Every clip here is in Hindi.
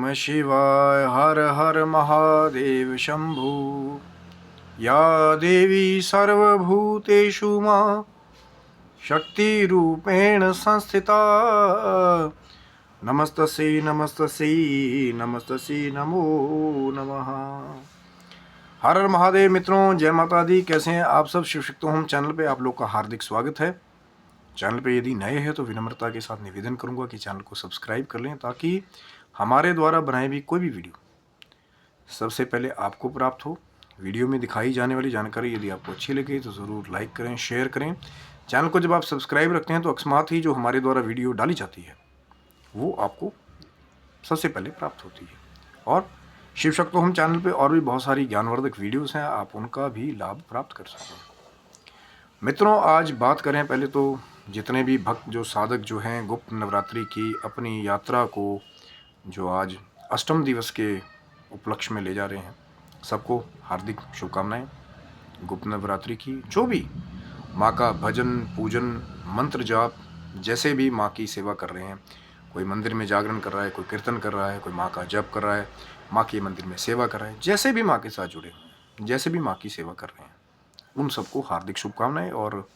नमः शिवाय। हर हर महादेव शंभु। या देवी सर्वभूतेषु मां शक्तिरूपेण संस्थिता। नमस्तस्यै नमस्तस्यै नमस्तस्यै नमो नमः। हर हर महादेव। मित्रों जय माता दी। कैसे हैं आप सब? शिव शक्ति होम चैनल पे आप लोग का हार्दिक स्वागत है। चैनल पे यदि नए हैं तो विनम्रता के साथ निवेदन करूंगा कि चैनल को सब्सक्राइब कर लें, ताकि हमारे द्वारा बनाई हुई कोई भी वीडियो सबसे पहले आपको प्राप्त हो। वीडियो में दिखाई जाने वाली जानकारी यदि आपको अच्छी लगे तो ज़रूर लाइक करें, शेयर करें। चैनल को जब आप सब्सक्राइब रखते हैं तो अकस्मात ही जो हमारे द्वारा वीडियो डाली जाती है वो आपको सबसे पहले प्राप्त होती है। और शिव शक्ति होम चैनल पे और भी बहुत सारी ज्ञानवर्धक वीडियोस हैं, आप उनका भी लाभ प्राप्त कर सकते हैं। मित्रों आज बात करें, पहले तो जितने भी भक्त जो साधक जो हैं गुप्त नवरात्रि की अपनी यात्रा को जो आज अष्टम दिवस के उपलक्ष्य में ले जा रहे हैं, सबको हार्दिक शुभकामनाएं। गुप्त नवरात्रि की जो भी माँ का भजन पूजन मंत्र जाप जैसे भी माँ की सेवा कर रहे हैं, कोई मंदिर में जागरण कर रहा है, कोई कीर्तन कर रहा है, कोई माँ का जप कर रहा है, माँ के मंदिर में सेवा कर रहा है, जैसे भी माँ के साथ जुड़े हुए हैं, जैसे भी माँ की सेवा कर रहे हैं, उन सबको हार्दिक शुभकामनाएं। और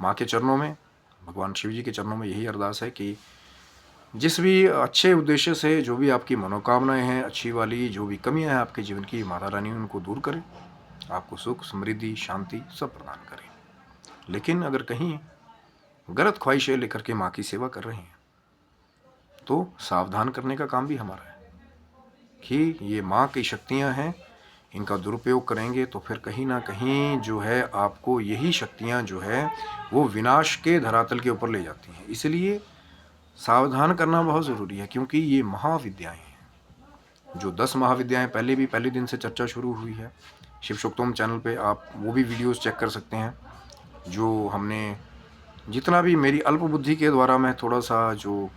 माँ के चरणों में, भगवान शिव जी के चरणों में यही अरदास है कि जिस भी अच्छे उद्देश्य से जो भी आपकी मनोकामनाएं हैं, अच्छी वाली जो भी कमियां हैं आपके जीवन की, माता रानी उनको दूर करें, आपको सुख समृद्धि शांति सब प्रदान करें। लेकिन अगर कहीं गलत ख्वाहिशें लेकर के माँ की सेवा कर रहे हैं तो सावधान करने का काम भी हमारा है कि ये माँ की शक्तियाँ हैं, इनका दुरुपयोग करेंगे तो फिर कहीं ना कहीं जो है आपको यही शक्तियाँ जो है वो विनाश के धरातल के ऊपर ले जाती हैं। इसलिए सावधान करना बहुत ज़रूरी है, क्योंकि ये महाविद्याएं हैं। जो 10 महाविद्याएं पहले दिन से चर्चा शुरू हुई है शिव शक्ति चैनल पे, आप वो भी वीडियोस चेक कर सकते हैं। जो हमने जितना भी मेरी अल्प बुद्धि के द्वारा मैं थोड़ा सा जो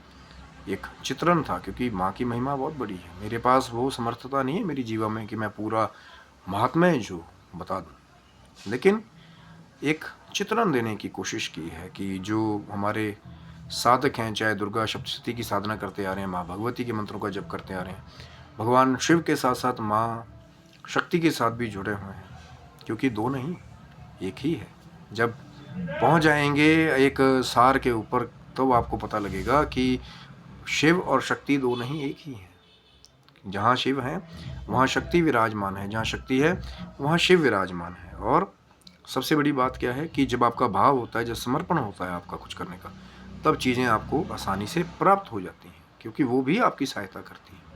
एक चित्रण था, क्योंकि माँ की महिमा बहुत बड़ी है, मेरे पास वो समर्थता नहीं है मेरी जीवा में कि मैं पूरा महात्म्य जो बता दूँ, लेकिन एक चित्रण देने की कोशिश की है कि जो हमारे साधक हैं, चाहे दुर्गा सप्तशती की साधना करते आ रहे हैं, माँ भगवती के मंत्रों का जप करते आ रहे हैं, भगवान शिव के साथ साथ माँ शक्ति के साथ भी जुड़े हुए हैं, क्योंकि दो नहीं एक ही है। जब पहुंच जाएंगे एक सार के ऊपर तो आपको पता लगेगा कि शिव और शक्ति दो नहीं एक ही है। जहाँ शिव है वहाँ शक्ति विराजमान है, जहाँ शक्ति है वहाँ शिव विराजमान है। और सबसे बड़ी बात क्या है कि जब आपका भाव होता है, जब समर्पण होता है आपका कुछ करने का, तब चीज़ें आपको आसानी से प्राप्त हो जाती हैं, क्योंकि वो भी आपकी सहायता करती है।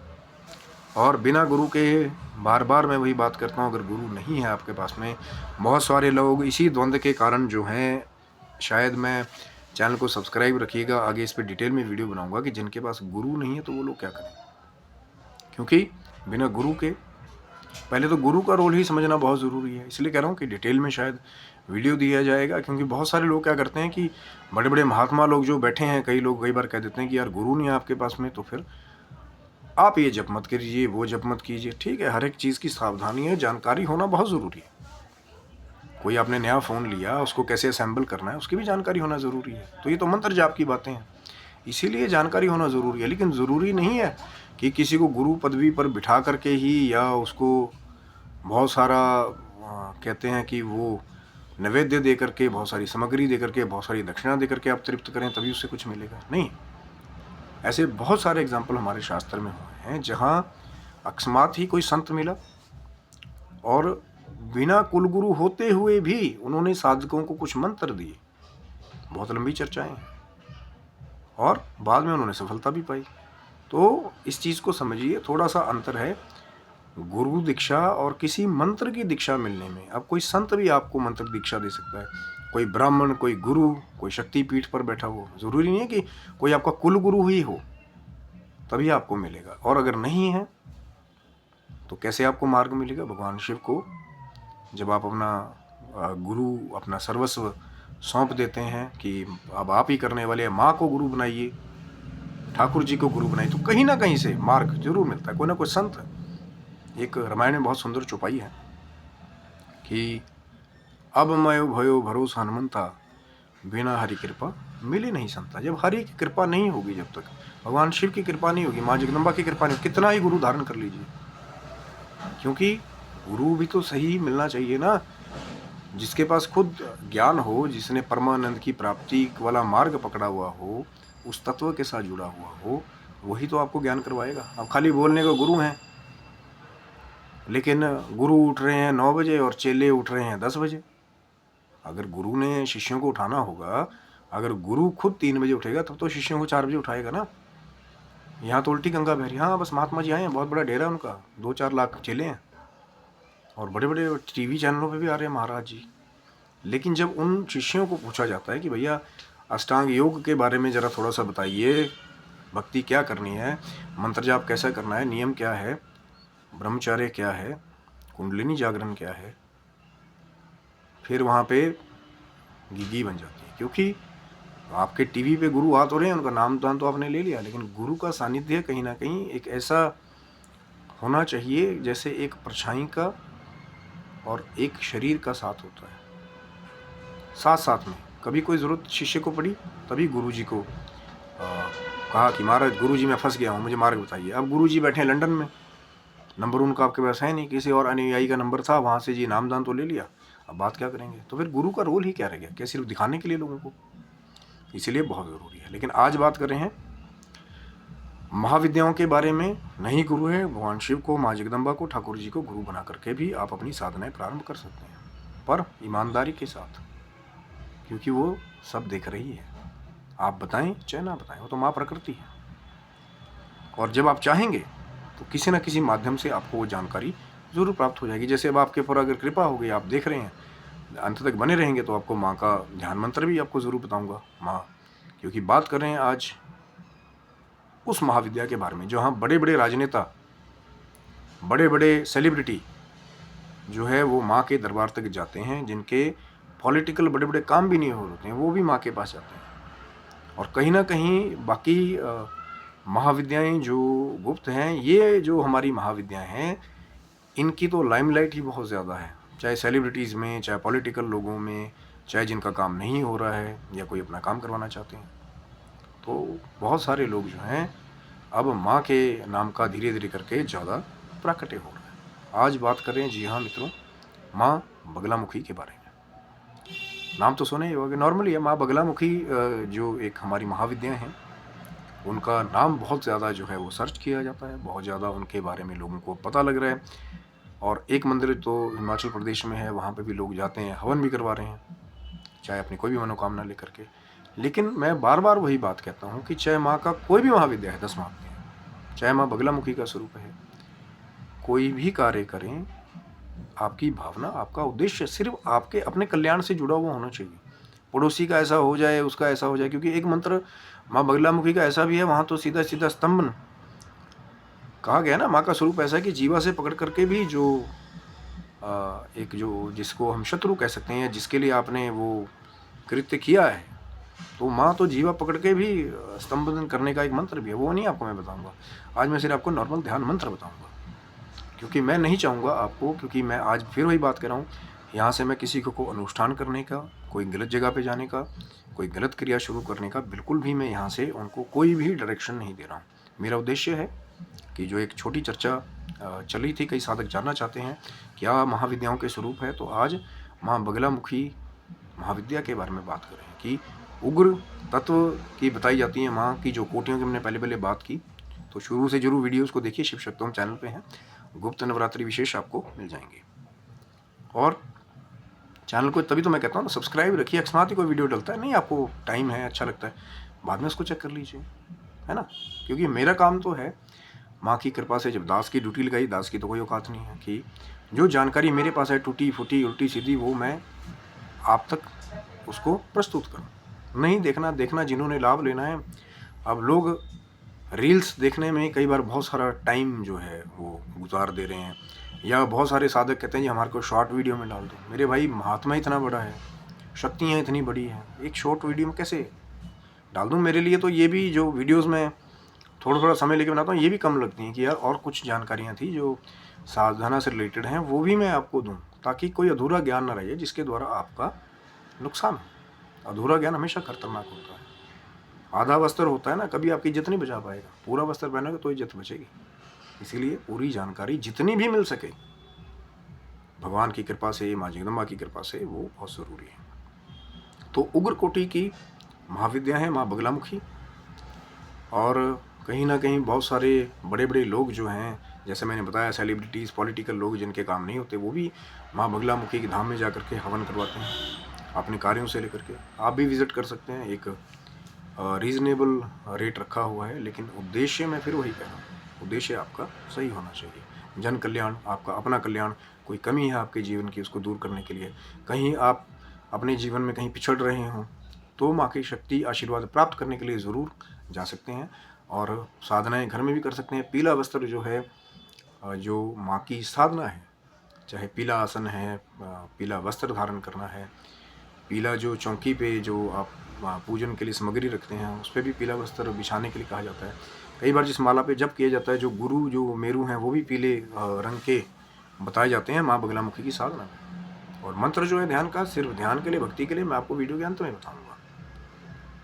और बिना गुरु के, बार बार मैं वही बात करता हूँ, अगर गुरु नहीं है आपके पास में, बहुत सारे लोग इसी द्वंद्व के कारण जो हैं, शायद मैं चैनल को सब्सक्राइब रखिएगा, आगे इस पर डिटेल में वीडियो बनाऊंगा कि जिनके पास गुरु नहीं है तो वो लोग क्या करें। क्योंकि बिना गुरु के, पहले तो गुरु का रोल ही समझना बहुत ज़रूरी है। इसलिए कह रहा हूँ कि डिटेल में शायद वीडियो दिया जाएगा, क्योंकि बहुत सारे लोग क्या करते हैं कि बड़े बड़े महात्मा लोग जो बैठे हैं, कई लोग कई बार कह देते हैं कि यार गुरु नहीं है आपके पास में तो फिर आप ये जप मत कीजिए, वो जप मत कीजिए। ठीक है, हर एक चीज़ की सावधानी है, जानकारी होना बहुत ज़रूरी है। कोई आपने नया फ़ोन लिया, उसको कैसे असेंबल करना है उसकी भी जानकारी होना ज़रूरी है। तो ये तो मंत्र जाप की बातें हैं, इसीलिए जानकारी होना ज़रूरी है। लेकिन ज़रूरी नहीं है कि किसी को गुरु पदवी पर बिठा करके ही, या उसको बहुत सारा कहते हैं कि वो नैवेद्य दे करके, बहुत सारी सामग्री दे करके, बहुत सारी दक्षिणा दे करके आप तृप्त करें तभी उससे कुछ मिलेगा, नहीं। ऐसे बहुत सारे एग्जाम्पल हमारे शास्त्र में हुए हैं जहाँ अकस्मात ही कोई संत मिला और बिना कुलगुरु होते हुए भी उन्होंने साधकों को कुछ मंत्र दिए, बहुत लंबी चर्चाएं हैं, और बाद में उन्होंने सफलता भी पाई। तो इस चीज़ को समझिए, थोड़ा सा अंतर है गुरु दीक्षा और किसी मंत्र की दीक्षा मिलने में। अब कोई संत भी आपको मंत्र दीक्षा दे सकता है, कोई ब्राह्मण, कोई गुरु, कोई शक्तिपीठ पर बैठा हो। ज़रूरी नहीं है कि कोई आपका कुल गुरु ही हो तभी आपको मिलेगा, और अगर नहीं है तो कैसे आपको मार्ग मिलेगा। भगवान शिव को जब आप अपना गुरु, अपना सर्वस्व सौंप देते हैं कि अब आप ही करने वाले हैं, माँ को गुरु बनाइए, ठाकुर जी को गुरु बनाइए, तो कहीं ना कहीं से मार्ग जरूर मिलता है। कोई ना कोई संत, एक रामायण में बहुत सुंदर चौपाई है कि अब मैं भयो भरोसा हनुमंता, बिना हरि कृपा मिल ही नहीं सकता। जब हरि की कृपा नहीं होगी, जब तक भगवान शिव की कृपा नहीं होगी, माँ जगदम्बा की कृपा नहीं होगी, कितना ही गुरु धारण कर लीजिए, क्योंकि गुरु भी तो सही मिलना चाहिए ना, जिसके पास खुद ज्ञान हो, जिसने परमानंद की प्राप्ति वाला मार्ग पकड़ा हुआ हो, उस तत्व के साथ जुड़ा हुआ हो, वही तो आपको ज्ञान करवाएगा। अब खाली बोलने का गुरु हैं, लेकिन गुरु उठ रहे हैं 9 बजे और चेले उठ रहे हैं 10 बजे। अगर गुरु ने शिष्यों को उठाना होगा, अगर गुरु खुद 3 बजे उठेगा तब तो शिष्यों को 4 बजे उठाएगा ना। यहाँ तो उल्टी गंगा बह रही। हाँ, बस महात्मा जी आए हैं, बहुत बड़ा डेरा उनका, 2-4 लाख चेले हैं और बड़े बड़े टीवी चैनलों पे भी आ रहे हैं महाराज जी। लेकिन जब उन शिष्यों को पूछा जाता है कि भैया अष्टांग योग के बारे में ज़रा थोड़ा सा बताइए, भक्ति क्या करनी है, मंत्र जाप कैसा करना है, नियम क्या है, ब्रह्मचर्य क्या है, कुंडलिनी जागरण क्या है, फिर वहाँ पे गिगी बन जाती है। क्योंकि आपके टीवी पे गुरु आ तो रहे हैं, उनका नाम दान तो आपने ले लिया, लेकिन गुरु का सानिध्य कहीं ना कहीं एक ऐसा होना चाहिए जैसे एक परछाई का और एक शरीर का साथ होता है, साथ साथ में। कभी कोई ज़रूरत शिष्य को पड़ी तभी गुरुजी को कहा कि महाराज गुरुजी मैं फंस गया हूँ, मुझे मार्ग बताइए। अब गुरुजी बैठे हैं लंदन में, नंबर उनका आपके पास है नहीं, किसी और अनुयायी का नंबर था, वहाँ से जी नाम दान तो ले लिया, अब बात क्या करेंगे। तो फिर गुरु का रोल ही क्या रह गया, क्या सिर्फ दिखाने के लिए लोगों को? इसीलिए बहुत ज़रूरी है। लेकिन आज बात कर रहे हैं महाविद्याओं के बारे में। नहीं गुरु है, भगवान शिव को, माँ जगदम्बा को, ठाकुर जी को गुरु बना करके भी आप अपनी साधनाएं प्रारंभ कर सकते हैं, पर ईमानदारी के साथ, क्योंकि वो सब देख रही है। आप बताएं चाहे ना बताएं, वो तो माँ प्रकृति है। और जब आप चाहेंगे तो किसी न किसी माध्यम से आपको वो जानकारी ज़रूर प्राप्त हो जाएगी। जैसे अब आपके ऊपर अगर कृपा हो गई, आप देख रहे हैं, अंत तक बने रहेंगे, तो आपको माँ का ध्यान मंत्र भी आपको ज़रूर बताऊँगा माँ, क्योंकि बात कर रहे हैं आज उस महाविद्या के बारे में जहाँ बड़े बड़े राजनेता, बड़े बड़े सेलिब्रिटी जो है वो माँ के दरबार तक जाते हैं, जिनके पॉलिटिकल बड़े बड़े काम भी नहीं हो रहे हैं, वो भी माँ के पास जाते हैं। और कहीं ना कहीं बाकी महाविद्याएं जो गुप्त हैं, ये जो हमारी महाविद्याएं हैं, इनकी तो लाइमलाइट ही बहुत ज़्यादा है, चाहे सेलिब्रिटीज़ में, चाहे पॉलिटिकल लोगों में, चाहे जिनका काम नहीं हो रहा है या कोई अपना काम करवाना चाहते हैं। तो बहुत सारे लोग जो हैं अब माँ के नाम का धीरे धीरे करके ज़्यादा प्राकट्य हो रहा है। आज बात करें, जी हाँ मित्रों, माँ बगलामुखी के बारे में। नाम तो सुने ही होंगे, नॉर्मली है माँ बगलामुखी, जो एक हमारी महाविद्या हैं, उनका नाम बहुत ज़्यादा जो है वो सर्च किया जाता है, बहुत ज़्यादा उनके बारे में लोगों को पता लग रहा है। और एक मंदिर तो हिमाचल प्रदेश में है, वहाँ पे भी लोग जाते हैं, हवन भी करवा रहे हैं, चाहे अपनी कोई भी मनोकामना लेकर के। लेकिन मैं बार बार वही बात कहता हूँ कि चाहे माँ का कोई भी महाविद्या है, 10 महाविद्या, चाहे माँ बगलामुखी का स्वरूप है, कोई भी कार्य करें, आपकी भावना, आपका उद्देश्य सिर्फ आपके अपने कल्याण से जुड़ा हुआ होना चाहिए। पड़ोसी का ऐसा हो जाए, उसका ऐसा हो जाए, क्योंकि एक मंत्र माँ बगलामुखी का ऐसा भी है, वहाँ तो सीधा सीधा स्तंभन कहा गया ना। माँ का स्वरूप ऐसा है कि जीवा से पकड़ करके भी जो एक जो जिसको हम शत्रु कह सकते हैं, जिसके लिए आपने वो कृत्य किया है, तो माँ तो जीवा पकड़ के भी स्तंभन करने का एक मंत्र भी है, वो नहीं आपको मैं बताऊंगा। आज मैं सिर्फ आपको नॉर्मल ध्यान मंत्र बताऊंगा, क्योंकि मैं नहीं चाहूँगा आपको, क्योंकि मैं आज फिर वही बात कर रहा हूँ, यहाँ से मैं किसी को अनुष्ठान करने का, कोई गलत जगह पे जाने का, कोई गलत क्रिया शुरू करने का बिल्कुल भी मैं यहाँ से उनको कोई भी डायरेक्शन नहीं दे रहा हूँ। मेरा उद्देश्य है कि जो एक छोटी चर्चा चली थी, कई साधक जानना चाहते हैं क्या महाविद्याओं के स्वरूप है, तो आज माँ बगलामुखी महाविद्या के बारे में बात कर रहे हैं कि उग्र तत्व की बताई जाती है माँ की, जो कोटियों की हमने पहले बात की। तो शुरू से जरूर वीडियोस को देखिए, शिव शक्तोम चैनल पे हैं, गुप्त नवरात्रि विशेष आपको मिल जाएंगे। और चैनल को तभी तो मैं कहता हूँ ना, सब्सक्राइब रखिए। अकस्मात ही कोई वीडियो डलता है, नहीं आपको टाइम है, अच्छा लगता है, बाद में उसको चेक कर लीजिए, है ना। क्योंकि मेरा काम तो है, माँ की कृपा से जब दास की ड्यूटी लगाई, दास की तो कोई औकात नहीं है कि जो जानकारी मेरे पास है, टूटी फूटी उल्टी सीधी, वो मैं आप तक उसको प्रस्तुत करूँ। नहीं देखना जिन्होंने लाभ लेना है। अब लोग रील्स देखने में कई बार बहुत सारा टाइम जो है वो गुजार दे रहे हैं, या बहुत सारे साधक कहते हैं जी हमारे को शॉर्ट वीडियो में डाल दो। मेरे भाई, महात्मा इतना बड़ा है, शक्तियाँ इतनी बड़ी हैं, एक शॉर्ट वीडियो में कैसे डाल दूँ? मेरे लिए तो ये भी जो वीडियोस में थोड़ा समय लेके बनाता हूँ, ये भी कम लगती हैं कि यार और कुछ जानकारियाँ थी जो साधना से रिलेटेड हैं, वो भी मैं आपको दूँ, ताकि कोई अधूरा ज्ञान ना रहे जिसके द्वारा आपका नुकसान हो। अधूरा ज्ञान हमेशा खतरनाक होता है। आधा वस्त्र होता है ना, कभी आपकी इज्जत नहीं बचा पाएगा। पूरा वस्त्र पहनोगे तो इज्जत बचेगी। इसीलिए पूरी जानकारी जितनी भी मिल सके भगवान की कृपा से, माँ जगदम्बा की कृपा से, वो बहुत ज़रूरी है। तो उग्र कोटि की महाविद्या है माँ बगलामुखी। और कहीं ना कहीं बहुत सारे बड़े बड़े लोग जो हैं, जैसे मैंने बताया सेलिब्रिटीज़, पॉलिटिकल लोग जिनके काम नहीं होते, वो भी माँ बगलामुखी के धाम में जा कर के हवन करवाते हैं अपने कार्यों से लेकर के। आप भी विज़िट कर सकते हैं। एक रीज़नेबल रेट रखा हुआ है, लेकिन उद्देश्य मैं फिर वही कह रहा हूँ, उद्देश्य आपका सही होना चाहिए। जन कल्याण, आपका अपना कल्याण। कोई कमी है आपके जीवन की, उसको दूर करने के लिए, कहीं आप अपने जीवन में कहीं पिछड़ रहे हों, तो माँ की शक्ति आशीर्वाद प्राप्त करने के लिए ज़रूर जा सकते हैं। और साधनाएं घर में भी कर सकते हैं। पीला वस्त्र जो है, जो माँ की साधना है, चाहे पीला आसन है, पीला वस्त्र धारण करना है, पीला जो चौकी पे जो आप पूजन के लिए सामग्री रखते हैं, उस पर भी पीला वस्त्र बिछाने के लिए कहा जाता है। कई बार जिस माला पे जप किया जाता है, जो गुरु जो मेरू हैं, वो भी पीले रंग के बताए जाते हैं माँ बगलामुखी की साधना में। और मंत्र जो है ध्यान का, सिर्फ ध्यान के लिए, भक्ति के लिए, मैं आपको वीडियो के अंत में बताऊँगा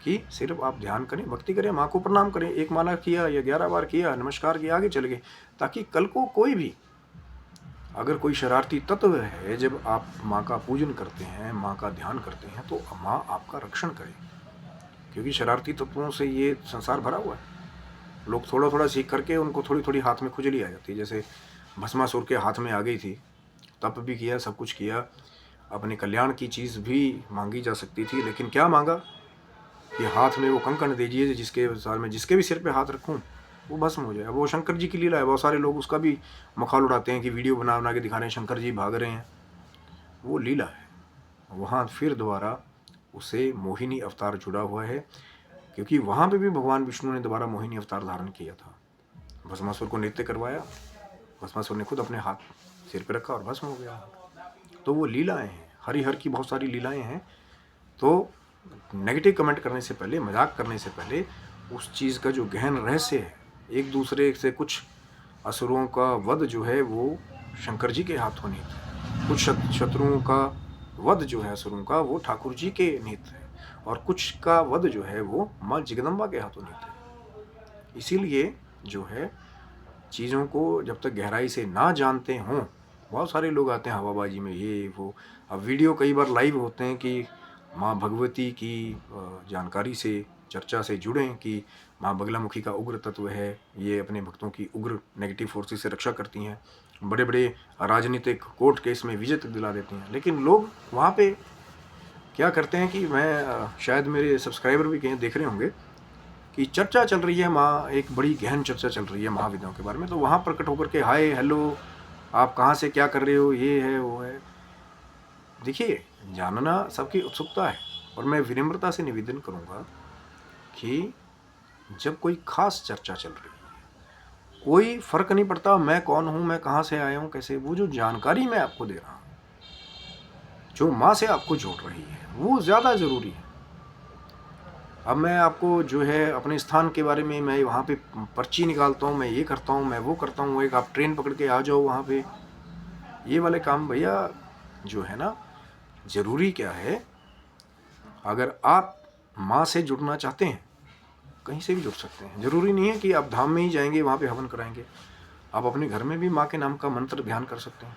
कि सिर्फ आप ध्यान करें, भक्ति करें, माँ को प्रणाम करें। एक माला किया या 11 बार किया, नमस्कार किया, आगे चले गए, ताकि कल को कोई भी अगर कोई शरारती तत्व है, जब आप माँ का पूजन करते हैं, माँ का ध्यान करते हैं, तो माँ आपका रक्षण करे। क्योंकि शरारती तत्वों से ये संसार भरा हुआ है। लोग थोड़ा थोड़ा सीख करके उनको थोड़ी थोड़ी हाथ में खुजली आ जाती है। जैसे भस्मासुर के हाथ में आ गई थी, तप भी किया, सब कुछ किया, अपने कल्याण की चीज़ भी मांगी जा सकती थी, लेकिन क्या मांगा कि हाथ में वो कंकण दीजिए जिसके साल में जिसके भी सिर पे हाथ रखूं वो भस्म हो जाए। अब वो शंकर जी की लीला है। बहुत सारे लोग उसका भी मखौल उड़ाते हैं कि वीडियो बना बना के दिखा रहे हैं शंकर जी भाग रहे हैं। वो लीला है। वहाँ फिर दोबारा उसे मोहिनी अवतार जुड़ा हुआ है, क्योंकि वहाँ पे भी भगवान विष्णु ने दोबारा मोहिनी अवतार धारण किया था। भस्मासुर को नृत्य करवाया, भस्मासुर ने खुद अपने हाथ सिर पे रखा और भस्म हो गया। तो वो लीलाएं हैं, हरिहर की बहुत सारी लीलाएं हैं। तो नेगेटिव कमेंट करने से पहले, मजाक करने से पहले, उस चीज़ का जो गहन रहस्य है, एक दूसरे से कुछ असुरों का वध जो है वो शंकर जी के हाथों निहित है, कुछ शत्रुओं का वध जो है असुरों का वो ठाकुर जी के निहित है, और कुछ का वध जो है वो माँ जगदम्बा के हाथों निहित है। इसीलिए जो है चीज़ों को जब तक गहराई से ना जानते हों, बहुत सारे लोग आते हैं हवाबाजी में, ये वो। अब वीडियो कई बार लाइव होते हैं कि माँ भगवती की जानकारी से, चर्चा से जुड़ें कि माँ बगलामुखी का उग्र तत्व है, ये अपने भक्तों की उग्र नेगेटिव फोर्सेस से रक्षा करती हैं, बड़े बड़े राजनीतिक कोर्ट केस में विजय तक दिला देती हैं। लेकिन लोग वहाँ पे क्या करते हैं कि मैं शायद मेरे सब्सक्राइबर भी कहीं देख रहे होंगे कि चर्चा चल रही है, माँ एक बड़ी गहन चर्चा चल रही है महाविद्याओं के बारे में, तो वहाँ प्रकट होकर के हाय हेलो, आप कहाँ से क्या कर रहे हो, ये है वो है। देखिए, जानना सबकी उत्सुकता है, और मैं विनम्रता से निवेदन करूँगा कि जब कोई खास चर्चा चल रही है, कोई फर्क नहीं पड़ता मैं कौन हूँ, मैं कहाँ से आया हूँ, कैसे, वो जो जानकारी मैं आपको दे रहा हूँ, जो माँ से आपको जोड़ रही है, वो ज़्यादा ज़रूरी है। अब मैं आपको जो है अपने स्थान के बारे में, मैं वहाँ पे पर्ची निकालता हूँ, मैं ये करता हूँ, मैं वो करता हूँ, एक आप ट्रेन पकड़ के आ जाओ वहाँ पे, ये वाले काम भैया जो है ना, ज़रूरी क्या है, अगर आप माँ से जुड़ना चाहते हैं कहीं से भी जुड़ सकते हैं। ज़रूरी नहीं है कि आप धाम में ही जाएंगे वहाँ पे हवन कराएंगे, आप अपने घर में भी माँ के नाम का मंत्र ध्यान कर सकते हैं।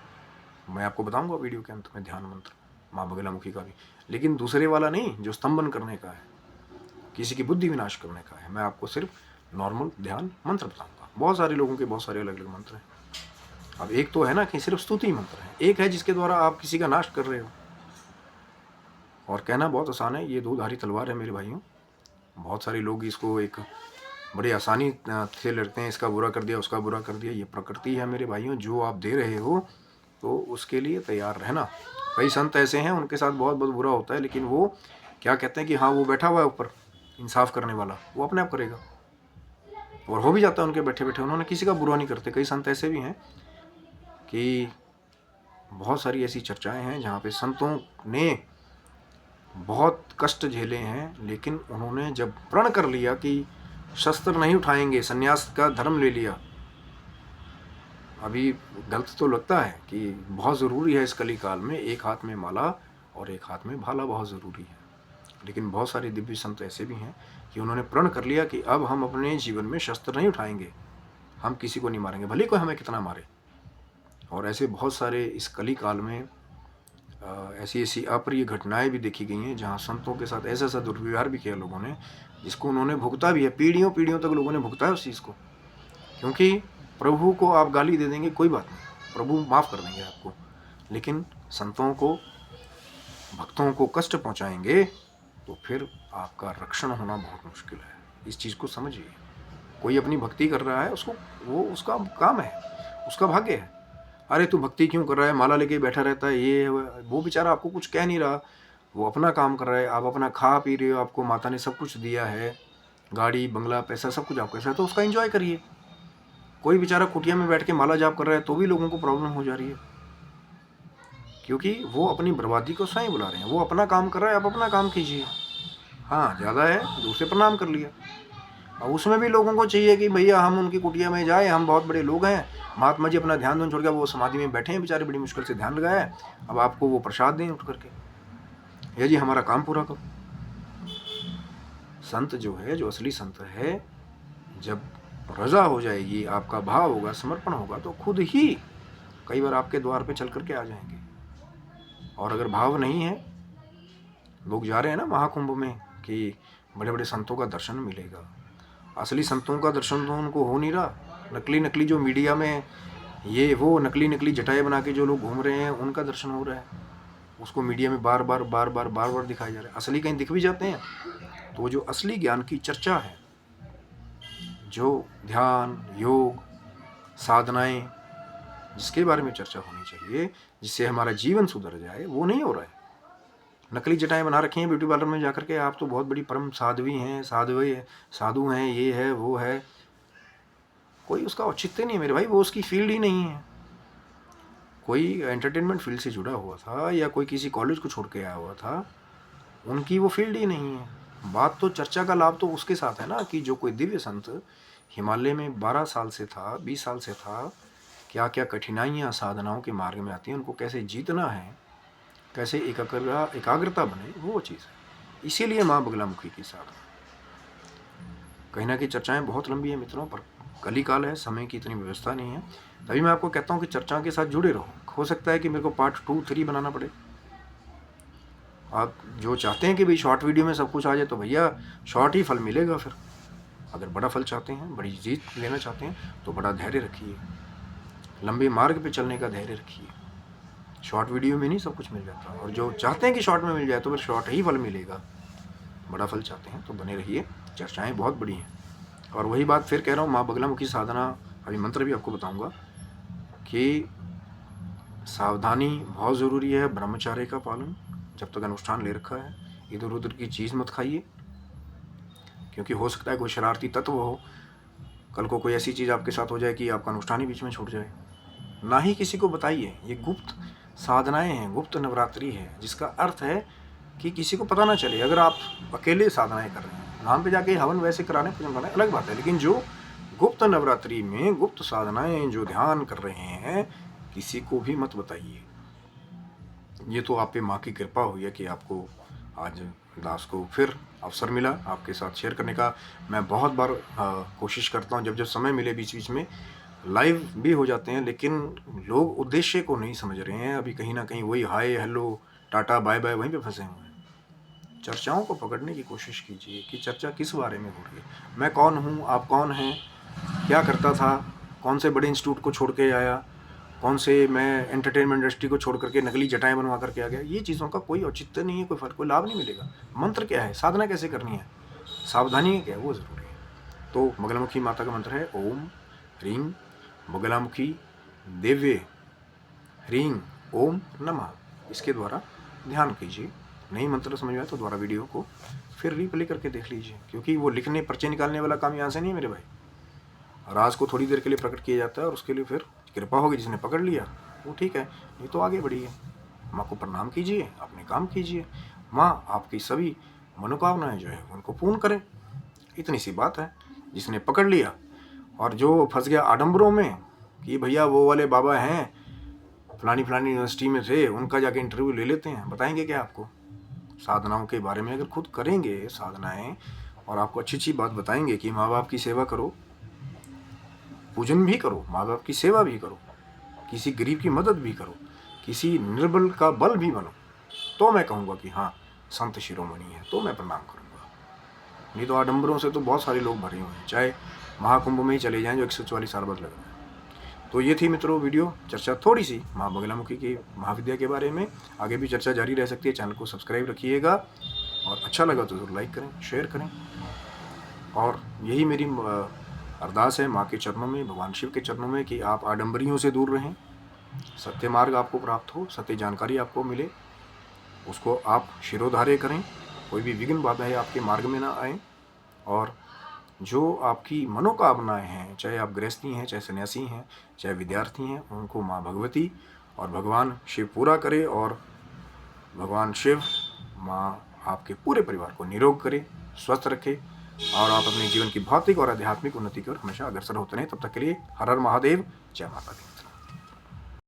मैं आपको बताऊंगा वीडियो के अंत में ध्यान मंत्र माँ बगलामुखी का भी, लेकिन दूसरे वाला नहीं जो स्तंभन करने का है, किसी की बुद्धि विनाश करने का है। मैं आपको सिर्फ नॉर्मल ध्यान मंत्र बताऊंगा। बहुत सारे लोगों के बहुत सारे अलग अलग मंत्र हैं। अब एक तो है ना कि सिर्फ स्तुति मंत्र है, एक है जिसके द्वारा आप किसी का नाश कर रहे हो। और कहना बहुत आसान है, ये दो धारी तलवार है मेरे भाइयों। बहुत सारे लोग इसको एक बड़ी आसानी से लड़ते हैं, इसका बुरा कर दिया, उसका बुरा कर दिया। ये प्रकृति है मेरे भाइयों, जो आप दे रहे हो तो उसके लिए तैयार रहना। कई संत ऐसे हैं उनके साथ बहुत बहुत बुरा होता है, लेकिन वो क्या कहते हैं कि हाँ वो बैठा हुआ है ऊपर इंसाफ करने वाला, वो अपने आप करेगा, और हो भी जाता है उनके बैठे बैठे। उन्होंने किसी का बुरा नहीं करते। कई संत ऐसे भी हैं कि बहुत सारी ऐसी चर्चाएं हैं जहाँ पे संतों ने बहुत कष्ट झेले हैं, लेकिन उन्होंने जब प्रण कर लिया कि शस्त्र नहीं उठाएंगे, संन्यास का धर्म ले लिया। अभी गलत तो लगता है कि बहुत ज़रूरी है इस कली काल में एक हाथ में माला और एक हाथ में भाला, बहुत ज़रूरी है। लेकिन बहुत सारे दिव्य संत ऐसे भी हैं कि उन्होंने प्रण कर लिया कि अब हम अपने जीवन में शस्त्र नहीं उठाएंगे, हम किसी को नहीं मारेंगे, भले कोई हमें कितना मारे। और ऐसे बहुत सारे इस कली काल में ऐसी ऐसी अप्रिय घटनाएं भी देखी गई हैं जहां संतों के साथ ऐसा ऐसा दुर्व्यवहार भी किया लोगों ने, जिसको उन्होंने भुगता भी है। पीढ़ियों पीढ़ियों तक लोगों ने भुगता है उस चीज़ को। क्योंकि प्रभु को आप गाली दे देंगे कोई बात नहीं, प्रभु माफ़ कर देंगे आपको, लेकिन संतों को, भक्तों को कष्ट पहुंचाएंगे तो फिर आपका रक्षण होना बहुत मुश्किल है। इस चीज़ को समझिए। कोई अपनी भक्ति कर रहा है, उसको वो उसका काम है, उसका भाग्य है। अरे तू भक्ति क्यों कर रहा है, माला लेके बैठा रहता है, ये वो बेचारा आपको कुछ कह नहीं रहा, वो अपना काम कर रहा है, आप अपना खा पी रहे हो, आपको माता ने सब कुछ दिया है, गाड़ी बंगला पैसा सब कुछ आपके साथ, तो उसका एंजॉय करिए। कोई बेचारा कुटिया में बैठ के माला जाप कर रहा है तो भी लोगों को प्रॉब्लम हो जा रही है, क्योंकि वो अपनी बर्बादी को स्वयं बुला रहे हैं। वो अपना काम कर रहा है, आप अपना काम कीजिए। हाँ, ज़्यादा है दूसरे प्रणाम कर लिया। और उसमें भी लोगों को चाहिए कि भैया हम उनकी कुटिया में जाए, हम बहुत बड़े लोग हैं, महात्मा जी अपना ध्यान छोड़ के वो समाधि में बैठे हैं बेचारे, बड़ी मुश्किल से ध्यान लगाया है, अब आपको वो प्रसाद दें उठ करके, या जी हमारा काम पूरा करो। संत जो है, जो असली संत है, जब रजा हो जाएगी, आपका भाव होगा, समर्पण होगा, तो खुद ही कई बार आपके द्वार पे चल करके आ जाएंगे। और अगर भाव नहीं है, लोग जा रहे हैं ना महाकुंभ में कि बड़े बड़े संतों का दर्शन मिलेगा, असली संतों का दर्शन तो उनको हो नहीं रहा। नकली नकली जो मीडिया में ये वो नकली नकली जटाएं बना के जो लोग घूम रहे हैं, उनका दर्शन हो रहा है, उसको मीडिया में बार बार दिखाया जा रहा है। असली कहीं दिख भी जाते हैं। तो जो असली ज्ञान की चर्चा है, जो ध्यान, योग, साधनाएं, जिसके बारे में चर्चा होनी चाहिए, जिससे हमारा जीवन सुधर जाए, वो नहीं हो रहा है। नकली जटाएं बना रखी हैं ब्यूटी पार्लर में जाकर के, आप तो बहुत बड़ी परम साध्वी हैं, साधु हैं, ये है वो है। कोई उसका औचित्य नहीं है मेरे भाई, वो उसकी फील्ड ही नहीं है। कोई एंटरटेनमेंट फील्ड से जुड़ा हुआ था या कोई किसी कॉलेज को छोड़ के आया हुआ था, उनकी वो फील्ड ही नहीं है। बात तो चर्चा का लाभ तो उसके साथ है ना, कि जो कोई दिव्य संत हिमालय में 12 साल से था, 20 साल से था, क्या क्या कठिनाइयाँ साधनाओं के मार्ग में आती हैं, उनको कैसे जीतना है, कैसे एकाग्रता बने, वो चीज़ है। इसीलिए माँ बगलामुखी की साधना। कहीं ना कहीं चर्चाएं बहुत लंबी है मित्रों, पर कली काल है, समय की इतनी व्यवस्था नहीं है। तभी मैं आपको कहता हूँ कि चर्चाओं के साथ जुड़े रहो। हो सकता है कि मेरे को पार्ट 2, 3 बनाना पड़े। आप जो चाहते हैं कि भाई शॉर्ट वीडियो में सब कुछ आ जाए, तो भैया शॉर्ट ही फल मिलेगा। फिर अगर बड़ा फल चाहते हैं, बड़ी जीत लेना चाहते हैं, तो बड़ा धैर्य रखिए, लंबे मार्ग पे चलने का धैर्य रखिए। शॉर्ट वीडियो में नहीं सब कुछ मिल जाता। और जो चाहते हैं कि शॉर्ट में मिल जाए, तो फिर शॉर्ट ही फल मिलेगा। बड़ा फल चाहते हैं तो बने रहिए, चर्चाएँ बहुत बड़ी हैं। और वही बात फिर कह रहा हूँ, माँ बगलामुखी साधना, अभी मंत्र भी आपको बताऊँगा कि सावधानी बहुत ज़रूरी है, ब्रह्मचार्य का पालन। जब तक अनुष्ठान ले रखा है, इधर उधर की चीज़ मत खाइए, क्योंकि हो सकता है कोई शरारती तत्व हो, कल को कोई ऐसी चीज़ आपके साथ हो जाए कि आपका अनुष्ठान ही बीच में छूट जाए। ना ही किसी को बताइए। ये गुप्त साधनाएं हैं, गुप्त नवरात्रि है, जिसका अर्थ है कि किसी को पता ना चले। अगर आप अकेले साधनाएं कर रहे हैं, नाम पे जाके हवन वैसे कराने पूजन कराने अलग बात है, लेकिन जो गुप्त नवरात्रि में गुप्त साधनाएं जो ध्यान कर रहे हैं, किसी को भी मत बताइए। ये तो आप पे माँ की कृपा हुई है कि आपको आज दास को फिर अवसर मिला आपके साथ शेयर करने का। मैं बहुत बार कोशिश करता हूँ, जब समय मिले बीच बीच में लाइव भी हो जाते हैं, लेकिन लोग उद्देश्य को नहीं समझ रहे हैं। अभी कहीं ना कहीं वही hi hello tata bye bye वहीं पे फंसे हुए हैं। चर्चाओं को पकड़ने की कोशिश कीजिए कि चर्चा किस बारे में हो रही है, मैं कौन हूँ, आप कौन हैं, क्या करता था, कौन से बड़े इंस्टीट्यूट को छोड़ के आया, कौन से मैं एंटरटेनमेंट इंडस्ट्री को छोड़ करके नकली जटाएं बनवा करके आ गया। ये चीज़ों का कोई औचित्य नहीं है, कोई फर्क, कोई लाभ नहीं मिलेगा। मंत्र क्या है, साधना कैसे करनी है, सावधानी क्या है, वो ज़रूरी है। तो बगलामुखी माता का मंत्र है ओम ह्रीं बगलामुखी दिव्य ह्रीं ओम नमः। इसके द्वारा ध्यान कीजिए। नहीं मंत्र समझ में आए तो द्वारा वीडियो को फिर रिप्ले करके देख लीजिए, क्योंकि वो लिखने पर्चे निकालने वाला काम यहाँ से नहीं है मेरे भाई। राज को थोड़ी देर के लिए प्रकट किया जाता है और उसके लिए फिर कृपा होगी, जिसने पकड़ लिया वो ठीक है, नहीं तो आगे बढ़िए। माँ को प्रणाम कीजिए, अपने काम कीजिए, माँ आपकी सभी मनोकामनाएं जो है उनको पूर्ण करें। इतनी सी बात है। जिसने पकड़ लिया और जो फंस गया आडंबरों में कि भैया वो वाले बाबा हैं फलानी यूनिवर्सिटी में थे, उनका जाके इंटरव्यू ले लेते हैं, बताएंगे क्या आपको साधनाओं के बारे में। अगर खुद करेंगे साधनाएं और आपको अच्छी अच्छी बात बताएंगे कि माँ बाप की सेवा करो, पूजन भी करो, माँ बाप की सेवा भी करो, किसी गरीब की मदद भी करो, किसी निर्बल का बल भी बनो, तो मैं कहूँगा कि हाँ संत शिरोमणि है, तो मैं प्रणाम करूँगा। नहीं तो आडंबरों से तो बहुत सारे लोग भरे हुए हैं, चाहे महाकुंभ में ही चले जाएं जो 144 साल बाद लग रहा है। तो ये थी मित्रों वीडियो, चर्चा थोड़ी सी माँ बगलामुखी की महाविद्या के बारे में। आगे भी चर्चा जारी रह सकती है। चैनल को सब्सक्राइब रखिएगा और अच्छा लगा तो ज़रूर लाइक करें, शेयर करें। और यही मेरी अरदास है माँ के चरणों में, भगवान शिव के चरणों में, कि आप आडंबरियों से दूर रहें, सत्य मार्ग आपको प्राप्त हो, सत्य जानकारी आपको मिले, उसको आप शिरोधार्य करें, कोई भी विघ्न बाधाएं आपके मार्ग में ना आए, और जो आपकी मनोकामनाएं हैं, चाहे आप गृहस्थी हैं, चाहे सन्यासी हैं, चाहे विद्यार्थी हैं, उनको माँ भगवती और भगवान शिव पूरा करे, और भगवान शिव माँ आपके पूरे परिवार को निरोग करे, स्वस्थ रखे, और आप अपने जीवन की भौतिक और आध्यात्मिक उन्नति की ओर हमेशा अग्रसर होते रहें। तब तक के लिए हर हर महादेव, जय माता दी।